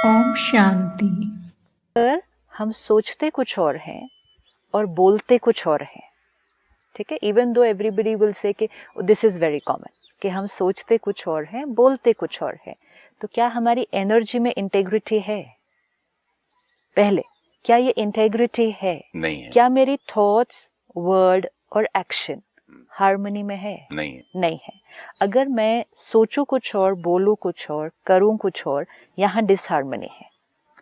ओम शांति। पर हम सोचते कुछ और हैं और बोलते कुछ और हैं, ठीक है। Even though everybody will say कि दिस इज वेरी कॉमन कि हम सोचते कुछ और हैं, बोलते कुछ और हैं, तो क्या हमारी एनर्जी में इंटेग्रिटी है? पहले, क्या ये इंटेग्रिटी है? नहीं है। क्या मेरी थॉट्स, वर्ड और एक्शन हार्मनी में है? नहीं है। नहीं है। अगर मैं सोचूं कुछ और, बोलूं कुछ और, करूं कुछ और, यहाँ डिसहार्मनी है।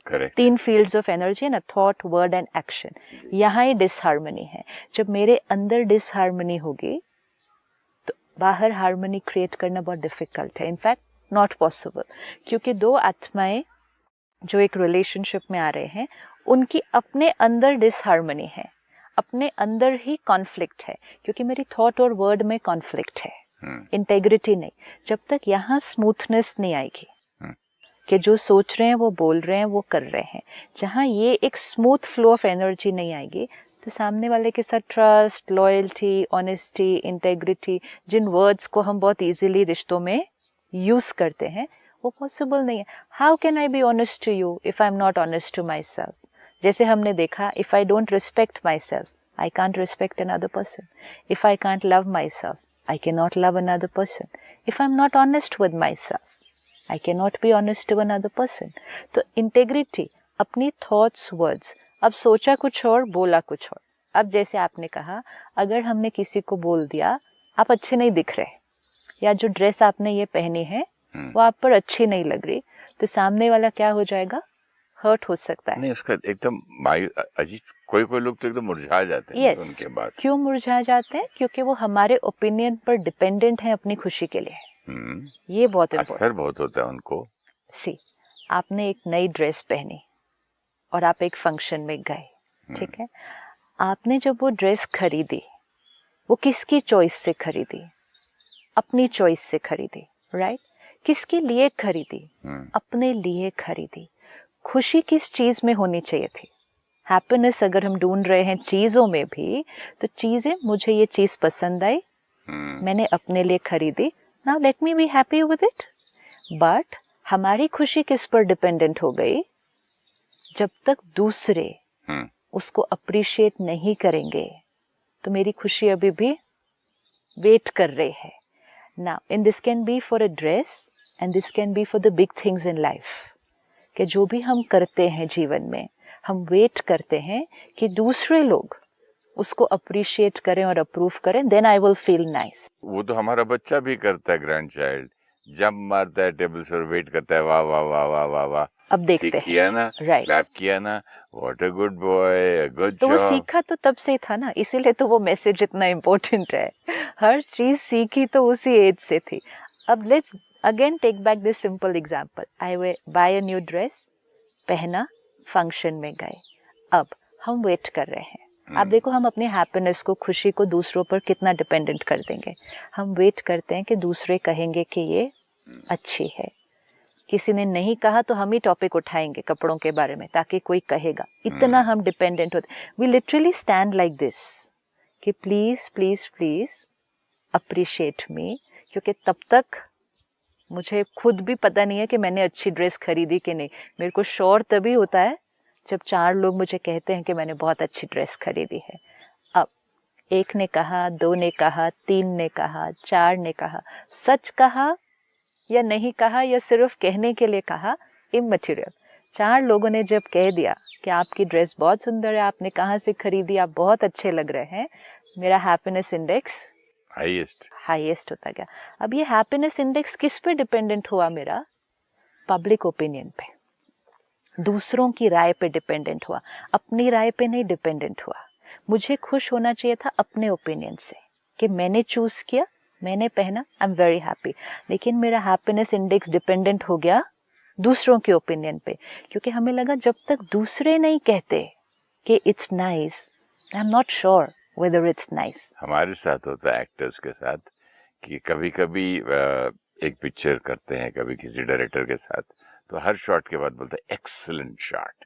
करेक्ट। 3 फील्ड्स ऑफ एनर्जी है ना, थॉट, वर्ड एंड एक्शन। यहाँ ही डिसहार्मनी है। जब मेरे अंदर डिसहार्मनी होगी तो बाहर हार्मनी क्रिएट करना बहुत डिफिकल्ट है, इनफैक्ट नॉट पॉसिबल। क्योंकि दो आत्माएं जो एक रिलेशनशिप में आ रहे हैं, उनकी अपने अंदर डिसहार्मनी है, अपने अंदर ही कॉन्फ्लिक्ट है, क्योंकि मेरी थॉट और वर्ड में कॉन्फ्लिक्ट है, इंटेग्रिटी नहीं। जब तक यहाँ स्मूथनेस नहीं आएगी कि जो सोच रहे हैं वो बोल रहे हैं, वो कर रहे हैं, जहाँ ये एक स्मूथ फ्लो ऑफ एनर्जी नहीं आएगी, तो सामने वाले के साथ ट्रस्ट, लॉयल्टी, ऑनेस्टी, इंटेग्रिटी, जिन वर्ड्स को हम बहुत इजीली रिश्तों में यूज करते हैं, वो पॉसिबल नहीं है। How can I be honest to you if I am not honest to myself? जैसे हमने देखा, if I don't respect myself, I can't respect another person. If I can't love myself, I cannot love another person. If I'm not honest with myself, I cannot be honest to another person. तो integrity, अपनी thoughts, words, अब सोचा कुछ और, बोला कुछ और। अब जैसे आपने कहा, अगर हमने किसी को बोल दिया, आप अच्छे नहीं दिख रहे, या जो ड्रेस आपने ये पहनी है वो आप पर अच्छी नहीं लग रही, तो सामने वाला क्या हो जाएगा? हर्ट हो सकता है। नहीं, उसका एकदम अजीब, कोई कोई लोग तो एकदम मुरझा जाते हैं उनके बाद। क्यों मुरझा जाते हैं? क्योंकि वो हमारे ओपिनियन पर डिपेंडेंट हैं अपनी खुशी के लिए। ये बहुत असर बहुत होता है उनको। सी, आपने एक नई ड्रेस पहनी और आप एक फंक्शन में गए, ठीक है। आपने जब वो ड्रेस खरीदी, वो किसकी चॉइस से खरीदी? अपनी चॉइस से खरीदी, राइट। किसके लिए खरीदी? अपने लिए खरीदी। खुशी किस चीज में होनी चाहिए थी? हैप्पीनेस अगर हम ढूंढ रहे हैं चीजों में भी, तो चीजें, मुझे ये चीज पसंद आई, मैंने अपने लिए खरीदी, now let me be happy with it. But हमारी खुशी किस पर डिपेंडेंट हो गई? जब तक दूसरे उसको अप्रिशिएट नहीं करेंगे, तो मेरी खुशी अभी भी वेट कर रही है। Now in this can be for a dress and this can be for the big things in life, कि जो भी हम करते हैं जीवन में, हम वेट करते हैं कि दूसरे लोग उसको अप्रिशिएट करें और अप्रूव करें, then I will feel nice. वो तो हमारा बच्चा भी करता है, ग्रैंड चाइल्ड जब मारता है टेबल पर, वेट करता है, वाह वाह वाह वाह वाह वाह, अब देखते हैं, किया ना, राइट, क्लैप किया ना, what a good boy, good तो वो जॉब। सीखा तो तब से ही था ना, इसीलिए तो वो मैसेज इतना इम्पोर्टेंट है। हर चीज सीखी तो उसी एज से थी। अब let's again take back this simple example. I buy a new dress, पहना, फंक्शन में गए, अब हम वेट कर रहे हैं। आप देखो, हम अपनी हैप्पीनेस को, खुशी को दूसरों पर कितना डिपेंडेंट कर देंगे। हम वेट करते हैं कि दूसरे कहेंगे कि ये अच्छी है। किसी ने नहीं कहा तो हम ही टॉपिक उठाएंगे कपड़ों के बारे में, ताकि कोई कहेगा। इतना हम डिपेंडेंट होते। We literally stand like this कि please please please appreciate me, क्योंकि तब तक मुझे खुद भी पता नहीं है कि मैंने अच्छी ड्रेस खरीदी कि नहीं। मेरे को श्योर तभी होता है जब 4 लोग मुझे कहते हैं कि मैंने बहुत अच्छी ड्रेस खरीदी है। अब 1 ने कहा, 2 ने कहा, 3 ने कहा, 4 ने कहा, सच कहा या नहीं कहा, या सिर्फ कहने के लिए कहा, इमैटेरियल। 4 लोगों ने जब कह दिया कि आपकी ड्रेस बहुत सुंदर है, आपने कहाँ से खरीदी, आप बहुत अच्छे लग रहे हैं, मेरा हैप्पीनेस इंडेक्स हाईएस्ट होता गया। अब ये हैप्पीनेस इंडेक्स किस पे डिपेंडेंट हुआ? मेरा पब्लिक ओपिनियन पे, दूसरों की राय पे डिपेंडेंट हुआ, अपनी राय पे नहीं डिपेंडेंट हुआ। मुझे खुश होना चाहिए था अपने ओपिनियन से, कि मैंने चूज किया, मैंने पहना, आई एम वेरी हैप्पी। लेकिन मेरा हैप्पीनेस इंडेक्स डिपेंडेंट हो गया दूसरों के ओपिनियन पे, क्योंकि हमें लगा जब तक दूसरे नहीं कहते कि it's nice, I am not sure whether it's nice. हमारे साथ होता है एक्टर्स के साथ कि कभी कभी एक पिक्चर करते हैं, कभी किसी डायरेक्टर के साथ, तो हर शॉट के बाद बोलते हैं excellent shot,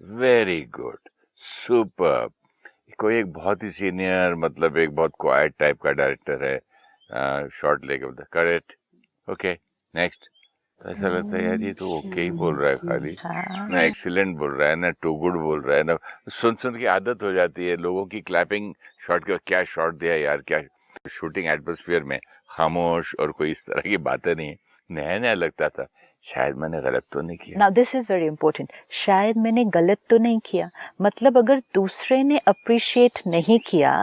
very good, super. कोई एक बहुत ही सीनियर, मतलब एक बहुत क्वाइट टाइप का डायरेक्टर है, शॉट लेके बोलता है करेक्ट, ओके नेक्स्ट, तो ऐसा लगता है यार ये तो ओके ही बोल रहा है खाली, हाँ ना एक्सीलेंट बोल रहा है ना टू गुड बोल रहा है, ना सुन सुन की आदत हो जाती है लोगों की। क्लैपिंग शॉट के क्या शॉट दिया यार, क्या शूटिंग एटमॉस्फेयर में खामोश और कोई इस तरह की बातें नहीं, नया नया लगता था। शायद मैंने गलत तो नहीं किया। Now this is very important, शायद मैंने गलत तो नहीं किया, मतलब अगर दूसरे ने अप्रिशिएट नहीं किया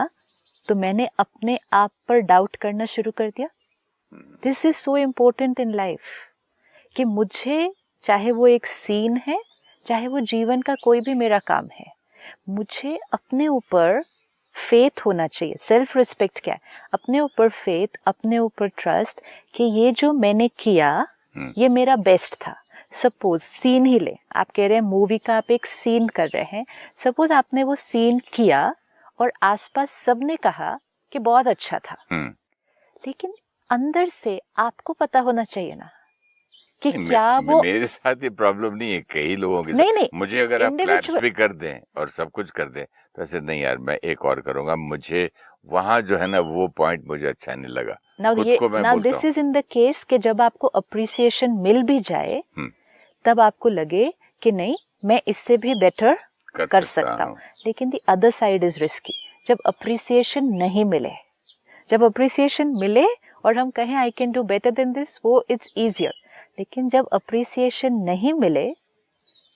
तो मैंने अपने आप पर डाउट करना शुरू कर दिया। This is so important in life कि मुझे, चाहे वो एक सीन है, चाहे वो जीवन का कोई भी मेरा काम है, मुझे अपने ऊपर फेथ होना चाहिए। सेल्फ रिस्पेक्ट क्या है? अपने ऊपर फेथ, अपने ऊपर ट्रस्ट कि ये जो मैंने किया ये मेरा बेस्ट था। सपोज सीन ही ले, आप कह रहे हैं मूवी का आप एक सीन कर रहे हैं, सपोज आपने वो सीन किया और आसपास सबने कहा कि बहुत अच्छा था, लेकिन अंदर से आपको पता होना चाहिए ना कि क्या वो मेरे साथ ये प्रॉब्लम नहीं है, कई लोगों के नहीं, नहीं, मुझे अगर आप क्लैप्स भी कर दें और सब कुछ कर दें तो ऐसे नहीं यार मैं एक और करूंगा, मुझे वहां जो है ना वो पॉइंट मुझे अच्छा नहीं लगा। Now this is in the case कि जब आपको अप्रिसिएशन मिल भी जाए तब आपको लगे कि नहीं मैं इससे भी बेटर कर सकता हूँ, लेकिन the other side is risky. जब अप्रिसिएशन नहीं मिले, जब अप्रिसिएशन मिले और हम कहें I can do better than this, वो इट्स इजियर। लेकिन जब अप्रिसिएशन नहीं मिले,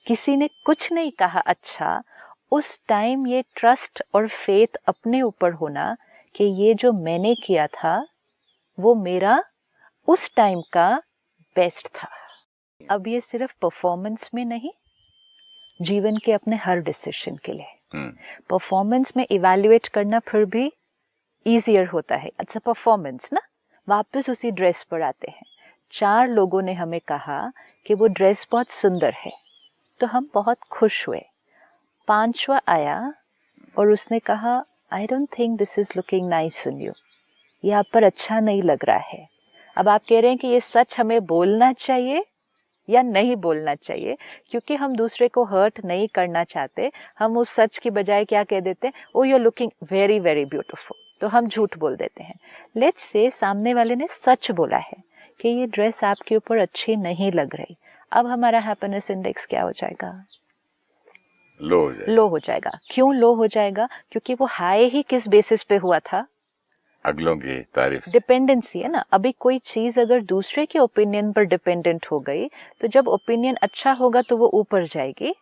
किसी ने कुछ नहीं कहा अच्छा, उस टाइम ये ट्रस्ट और फेथ अपने ऊपर होना कि ये जो मैंने किया था वो मेरा उस टाइम का बेस्ट था। अब ये सिर्फ परफॉर्मेंस में नहीं, जीवन के अपने हर डिसीजन के लिए परफॉर्मेंस में इवैल्यूएट करना फिर भी इजियर होता है। अच्छा परफॉर्मेंस ना, वापस उसी ड्रेस पर आते हैं। 4 लोगों ने हमें कहा कि वो ड्रेस बहुत सुंदर है तो हम बहुत खुश हुए। 5वां आया और उसने कहा I don't think this is looking nice on you, ये आप पर अच्छा नहीं लग रहा है। अब आप कह रहे हैं कि ये सच हमें बोलना चाहिए या नहीं बोलना चाहिए, क्योंकि हम दूसरे को हर्ट नहीं करना चाहते। हम उस सच की बजाय क्या कह देते हैं, oh you are looking very very beautiful, तो हम झूठ बोल देते हैं। लेट्स से सामने वाले ने सच बोला है कि ये ड्रेस आपके ऊपर अच्छी नहीं लग रही, अब हमारा हैप्पीनेस इंडेक्स क्या हो जाएगा? लो हो जाएगा। क्यों लो हो जाएगा? क्योंकि वो हाई ही किस बेसिस पे हुआ था? अगलों की तारीफ, डिपेंडेंसी है ना। अभी कोई चीज अगर दूसरे के ओपिनियन पर डिपेंडेंट हो गई तो जब ओपिनियन अच्छा होगा तो वो ऊपर जाएगी,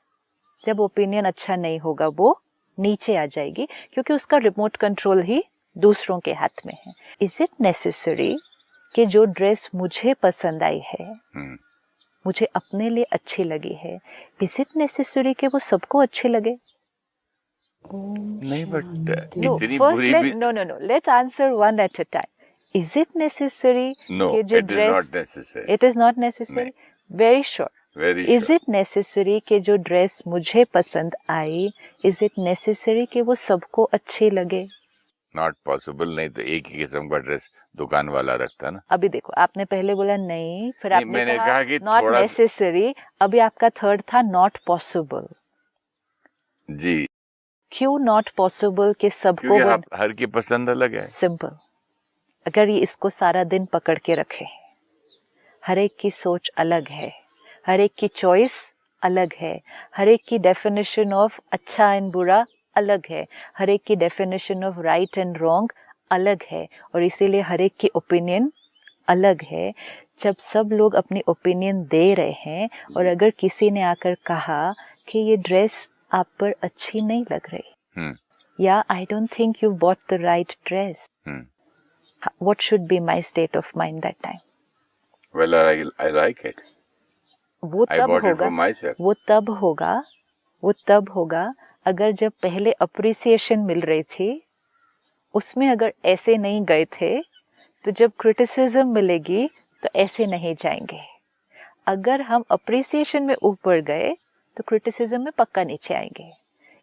जब ओपिनियन अच्छा नहीं होगा वो नीचे आ जाएगी, क्योंकि उसका रिमोट कंट्रोल ही दूसरों के हाथ में है। इज इट नेसेसरी कि जो ड्रेस मुझे पसंद आई है, मुझे अपने लिए अच्छी लगी है, इज इट नेसेसरी कि वो सबको अच्छी लगे? नहीं, बट No, इतनी first बुरी भी no. Let's answer one at a time. Is it necessary? No, कि जो it is dress, not necessary. It is not necessary. Very sure. Very Is sure. it necessary कि जो ड्रेस मुझे पसंद आई, is it necessary कि वो सबको अच्छी लगे? Not possible, नहीं तो एक ही किस्म का ड्रेस दुकान वाला रखता ना। अभी देखो, आपने पहले बोला नहीं, फिर नहीं, आपने मैंने कहा कि not थोड़ा necessary, अभी आपका थर्ड था not possible. जी, क्यों not possible कि सबको? क्योंकि हर की पसंद अलग है। सिंपल, अगर ये इसको सारा दिन पकड़ के रखे, हर एक की सोच अलग है, हर एक की चॉइस अलग है, हर एक की डेफिनेशन ऑफ अच्छा एंड बुरा अलग है, हर एक की definition of right and wrong अलग है, और इसीलिए हर एक की ओपिनियन अलग है। जब सब लोग अपनी ओपिनियन दे रहे हैं और अगर किसी ने आकर कहा कि ये ड्रेस आप पर अच्छी नहीं लग रही, या I don't think you bought the right dress, what should be my state of mind that time? Well, I like it. वो तब होगा अगर जब पहले अप्रिसिएशन मिल रही थी उसमें अगर ऐसे नहीं गए थे, तो जब क्रिटिसिज्म मिलेगी तो ऐसे नहीं जाएंगे। अगर हम अप्रिसिएशन में ऊपर गए तो क्रिटिसिज्म में पक्का नीचे आएंगे।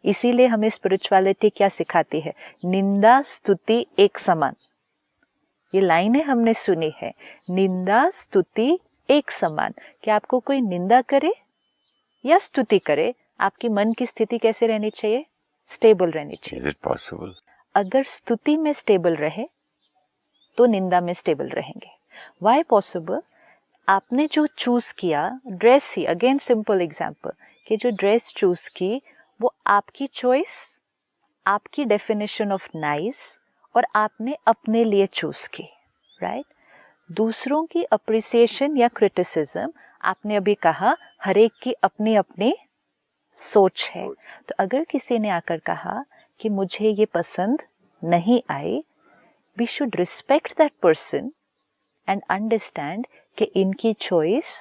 इसीलिए हमें स्पिरिचुअलिटी क्या सिखाती है? निंदा स्तुति एक समान। ये लाइनें हमने सुनी है, निंदा स्तुति एक समान। कि आपको कोई निंदा करे या स्तुति करे, आपकी मन की स्थिति कैसे रहनी चाहिए? स्टेबल रहनी चाहिए। Is it possible? अगर स्तुति में स्टेबल रहे तो निंदा में स्टेबल रहेंगे। Why possible? आपने जो चूज किया ड्रेस ही, अगेन सिंपल एग्जांपल, कि जो ड्रेस चूज की वो आपकी चॉइस, आपकी डेफिनेशन ऑफ नाइस, और आपने अपने लिए चूज की, राइट? दूसरों की अप्रिसिएशन या क्रिटिसिज्म, आपने अभी कहा हर एक की अपनी अपनी सोच है। तो अगर किसी ने आकर कहा कि मुझे ये पसंद नहीं आई, we should respect that person and understand कि इनकी चॉइस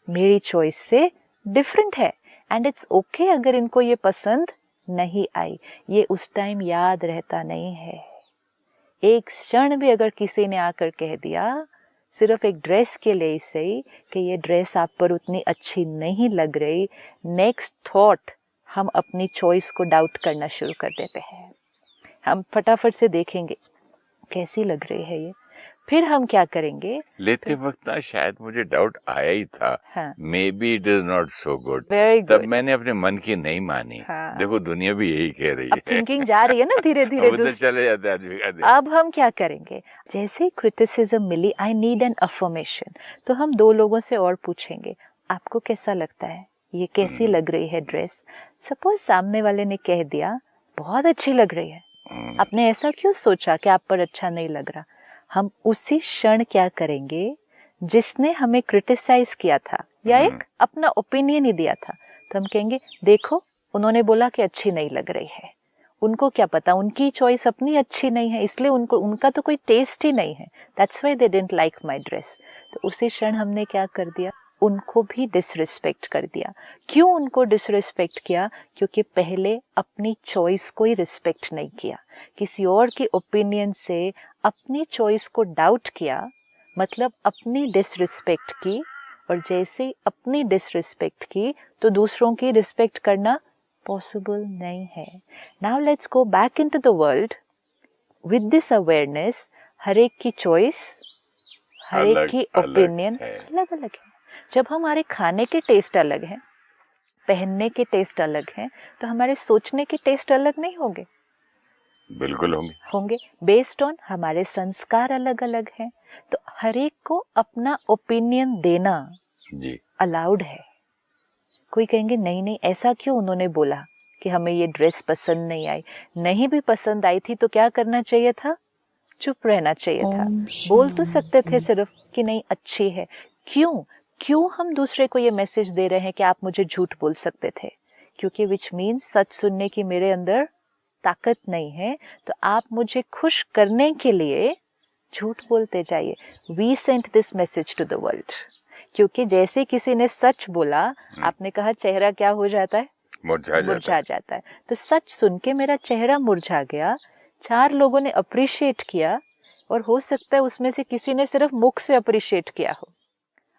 मेरी चॉइस से डिफरेंट है, एंड इट्स ओके अगर इनको ये पसंद नहीं आई। ये उस टाइम याद रहता नहीं है। एक क्षण भी अगर किसी ने आकर कह दिया सिर्फ एक ड्रेस के लिए सही कि ये ड्रेस आप पर उतनी अच्छी नहीं लग रही, नेक्स्ट थॉट हम अपनी चॉइस को डाउट करना शुरू कर देते हैं। हम फटाफट से देखेंगे कैसी लग रही है ये, फिर हम क्या करेंगे, लेते वक्त ना शायद मुझे डाउट आया ही था, हाँ, may be it is not so good, very तब गुड, मैंने अपने मन की नहीं मानी। हाँ। देखो दुनिया भी यही कह रही अब है। थिंकिंग जा रही है ना धीरे धीरे। उधर चले जाते हैं आदमी का। अब हम क्या करेंगे, जैसे ही क्रिटिसिज्म मिली, आई नीड एन अफर्मेशन, तो हम दो लोगों से और पूछेंगे आपको कैसा लगता है, ये कैसी लग रही है ड्रेस। सपोज सामने वाले ने कह दिया बहुत अच्छी लग रही है, आपने ऐसा क्यों सोचा कि आप पर अच्छा नहीं लग रहा। हम उसी क्षण क्या करेंगे, जिसने हमें क्रिटिसाइज किया था या एक अपना ओपिनियन ही दिया था, तो हम कहेंगे देखो उन्होंने बोला कि अच्छी नहीं लग रही है, उनको क्या पता, उनकी चॉइस अपनी अच्छी नहीं है, इसलिए उनको, उनका तो कोई टेस्ट ही नहीं है, that's why they didn't like my dress. तो उसी क्षण हमने क्या कर दिया, उनको भी डिसरिस्पेक्ट कर दिया। क्यों उनको डिसरिस्पेक्ट किया? क्योंकि पहले अपनी चॉइस को ही रिस्पेक्ट नहीं किया, किसी और की ओपिनियन से अपनी चॉइस को डाउट किया, मतलब अपनी डिसरिस्पेक्ट की, और जैसे ही अपनी डिसरिस्पेक्ट की तो दूसरों की रिस्पेक्ट करना पॉसिबल नहीं है। Now let's go back into the world with this awareness, हर एक की चॉइस, हर एक की ओपिनियन अलग अलग है। जब हमारे खाने के टेस्ट अलग हैं, पहनने के टेस्ट अलग हैं, तो हमारे सोचने के टेस्ट अलग नहीं होंगे? बिल्कुल होंगे बेस्ड ऑन हमारे संस्कार अलग अलग हैं। तो हर एक को अपना ओपिनियन देना जी अलाउड है। कोई कहेंगे नहीं नहीं ऐसा क्यों उन्होंने बोला कि हमें ये ड्रेस पसंद नहीं आई। नहीं भी पसंद आई थी तो क्या करना चाहिए था? चुप रहना चाहिए था। बोल तो सकते थे सिर्फ कि नहीं अच्छी है। क्यों क्यों हम दूसरे को ये मैसेज दे रहे हैं कि आप मुझे झूठ बोल सकते थे? क्योंकि विच मीन्स सच सुनने की मेरे अंदर ताकत नहीं है, तो आप मुझे खुश करने के लिए झूठ बोलते जाइए। We sent this message to the world. क्योंकि जैसे किसी ने सच बोला, आपने कहा चेहरा क्या हो जाता है? मुरझा जाता है। तो सच सुन के मेरा चेहरा मुरझा गया, 4 लोगों ने अप्रिशिएट किया, और हो सकता है उसमें से किसी ने सिर्फ मुख से अप्रिशिएट किया हो,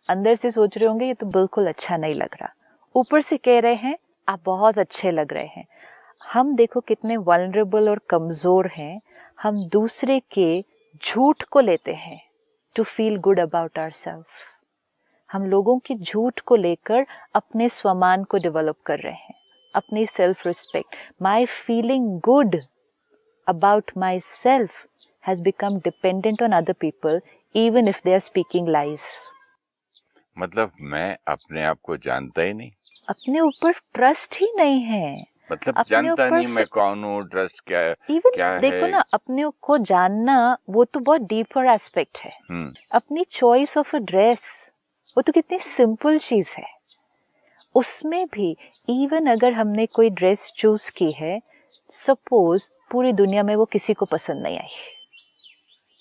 अंदर से सोच रहे होंगे ये तो बिल्कुल अच्छा नहीं लग रहा, ऊपर से कह रहे हैं आप बहुत अच्छे लग रहे हैं। हम देखो कितने वल्नरेबल और कमजोर हैं। हम दूसरे के झूठ को लेते हैं to feel good about ourselves. हम लोगों की झूठ को लेकर अपने स्वमान को डेवलप कर रहे हैं, अपनी self respect. My feeling good about myself has become dependent on other people even if they are speaking lies. मतलब मैं अपने आप को जानता ही नहीं, अपने ऊपर ट्रस्ट ही नहीं है। मतलब जानता नहीं मैं कौन हूँ, ट्रस्ट क्या है, इवन क्या देखो है? ना, अपने को जानना वो तो बहुत डीपर एस्पेक्ट है। अपनी चॉइस ऑफ अ ड्रेस वो तो कितनी सिंपल चीज है। उसमें भी इवन अगर हमने कोई ड्रेस चूज की है, सपोज पूरी दुनिया में वो किसी को पसंद नहीं आई,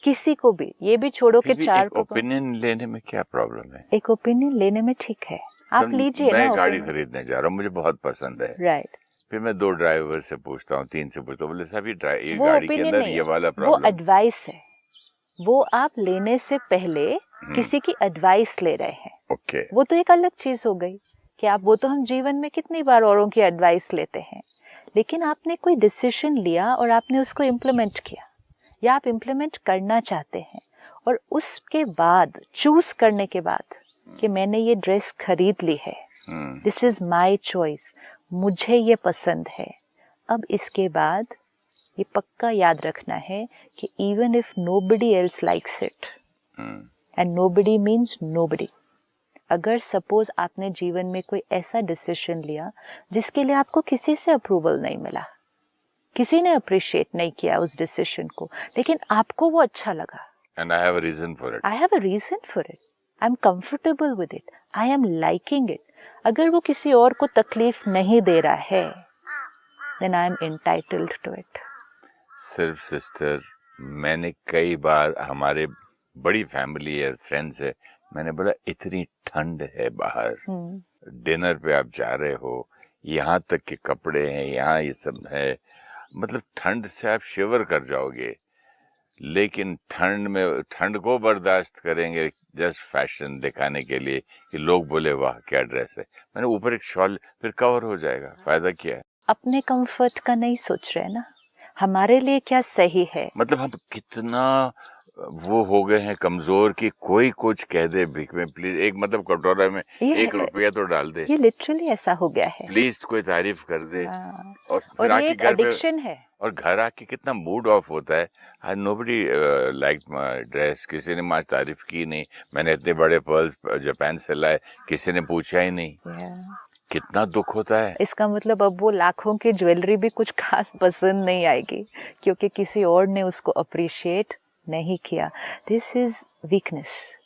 किसी को भी, ये भी छोड़ो कि 4 को। ओपिनियन लेने में क्या प्रॉब्लम है? एक ओपिनियन लेने में ठीक है, आप लीजिए ना। मैं गाड़ी खरीदने जा रहा हूँ, मुझे बहुत पसंद है, राइट। फिर मैं 2 ड्राइवर से पूछता हूँ, 3 से पूछता हूँ, बोले साहब ये वो गाड़ी के अंदर ये वाला वो प्रॉब्लम। एडवाइस है, वो आप लेने से पहले किसी की एडवाइस ले रहे हैं। ओके, वो तो एक अलग चीज हो गई कि आप, वो तो हम जीवन में कितनी बार औरों की एडवाइस लेते हैं, लेकिन आपने कोई डिसीजन लिया और आपने उसको इम्प्लीमेंट किया, या आप इम्प्लीमेंट करना चाहते हैं, और उसके बाद चूज करने के बाद कि मैंने ये ड्रेस खरीद ली है, दिस इज माई चॉइस, मुझे ये पसंद है। अब इसके बाद ये पक्का याद रखना है कि even if nobody else likes it, and nobody means nobody, अगर सपोज आपने जीवन में कोई ऐसा डिसीजन लिया जिसके लिए आपको किसी से अप्रूवल नहीं मिला, किसी ने अप्रिशिएट नहीं किया उस डिसीजन को, लेकिन आपको वो अच्छा लगा, And I have a reason for it. I have a reason for it. I'm comfortable with it. I am liking it. अगर वो किसी और को तकलीफ नहीं दे रहा है, then I am entitled to it. सिर्फ सिस्टर, मैंने कई बार, हमारे बड़ी फैमिली है, फ्रेंड्स है, मैंने बोला इतनी ठंड है बाहर, डिनर पे आप जा रहे हो, यहाँ तक के कपड़े हैं, यहाँ ये सब है, मतलब ठंड से आप शिवर कर जाओगे, लेकिन ठंड को बर्दाश्त करेंगे जस्ट फैशन दिखाने के लिए कि लोग बोले वाह क्या ड्रेस है, मैंने ऊपर एक शॉल, फिर कवर हो जाएगा, फायदा क्या है। अपने कंफर्ट का नहीं सोच रहे ना, हमारे लिए क्या सही है। मतलब हम कितना वो हो गए हैं कमजोर कि कोई कुछ कह दे भीख में, प्लीज एक मतलब कटोरा में 1 रुपया तो डाल दे, ये लिटरली ऐसा हो गया है, प्लीज कोई तारीफ कर दे। और ये एक एडिक्शन है। और घर आके कितना मूड ऑफ होता है, आई नोबडी लाइक माय ड्रेस, किसी ने मुझे तारीफ की नहीं, मैंने इतने बड़े पर्ल्स जापान से लाए, किसी ने पूछा ही नहीं, कितना दुख होता है। इसका मतलब अब वो लाखों की ज्वेलरी भी कुछ खास पसंद नहीं आएगी क्योंकि किसी और ने उसको अप्रिशिएट नहीं किया। This is weakness.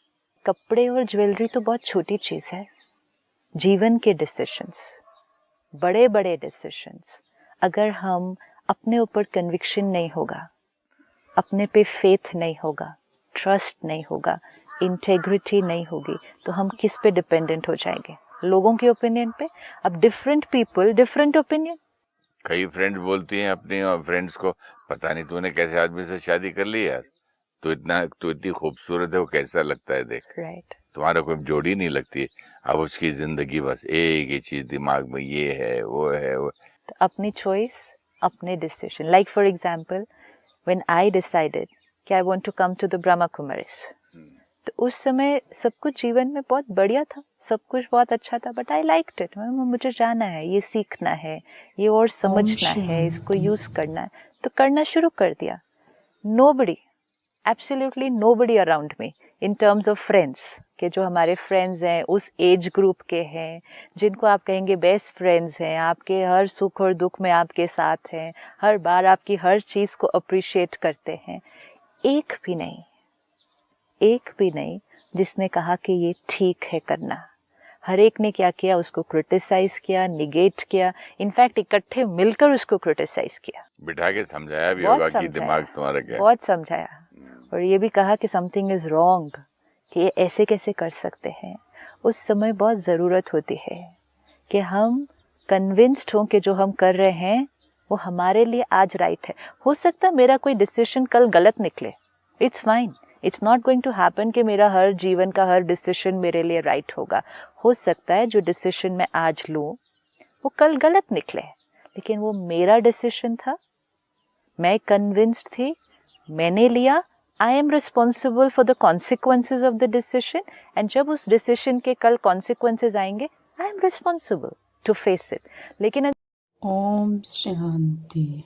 कपड़े और ज्वेलरी तो बहुत छोटी चीज है, जीवन के डिसीजंस, बड़े बड़े डिसीजंस, अगर हम अपने ऊपर कन्विक्शन नहीं होगा, अपने पे फेथ नहीं होगा, ट्रस्ट नहीं होगा, इंटेग्रिटी नहीं होगी, तो हम किस पे डिपेंडेंट हो जाएंगे? लोगों के ओपिनियन पे। अब डिफरेंट पीपल डिफरेंट ओपिनियन। कई फ्रेंड्स बोलती हैं अपनी फ्रेंड्स को, पता नहीं तूने कैसे आदमी से शादी कर ली यार, तो इतनी खूबसूरत है, वो कैसा लगता है देख, राइट, तुम्हारा कोई जोड़ी नहीं लगती। अब उसकी जिंदगी बस एक ही चीज दिमाग में, ये है वो है वो। तो अपनी चॉइस, अपने decision. Like for example when I decided कि I want to come to the Brahma Kumaris, तो उस समय सब कुछ जीवन में बहुत बढ़िया था, सब कुछ बहुत अच्छा था, बट आई लाइक्ड इट। मुझे जाना है, ये सीखना है, ये और समझना है, इसको यूज करना है, तो करना शुरू कर दिया। Nobody, absolutely nobody around me in terms of friends, के जो हमारे फ्रेंड्स हैं उस एज ग्रुप के हैं, जिनको आप कहेंगे बेस्ट फ्रेंड्स हैं, आपके हर सुख और दुख में आपके साथ हैं, हर बार आपकी हर चीज़ को अप्रिशिएट करते हैं, एक भी नहीं जिसने कहा कि ये ठीक है करना। हर एक ने क्या किया, उसको क्रिटिसाइज किया, निगेट किया, इनफैक्ट इकट्ठे मिलकर उसको क्रिटिसाइज किया, बिठा के समझाया भी होगा कि दिमाग तुम्हारा क्या है। बहुत समझाया, और ये भी कहा कि समथिंग इज रॉन्ग, कि ये ऐसे कैसे कर सकते हैं। उस समय बहुत ज़रूरत होती है कि हम कन्विंस्ड हों कि जो हम कर रहे हैं वो हमारे लिए आज राइट है। हो सकता है मेरा कोई डिसीजन कल गलत निकले, it's fine, it's not going to happen कि मेरा हर जीवन का हर डिसीजन मेरे लिए राइट होगा। हो सकता है जो डिसीजन मैं आज लूँ वो कल गलत निकले, लेकिन वो मेरा डिसीजन था, मैं कन्विंस्ड थी, मैंने लिया, I am responsible for the consequences of the decision, and जब उस decision के कल consequences आएंगे, I am responsible to face it. लेकिन ओम शांति।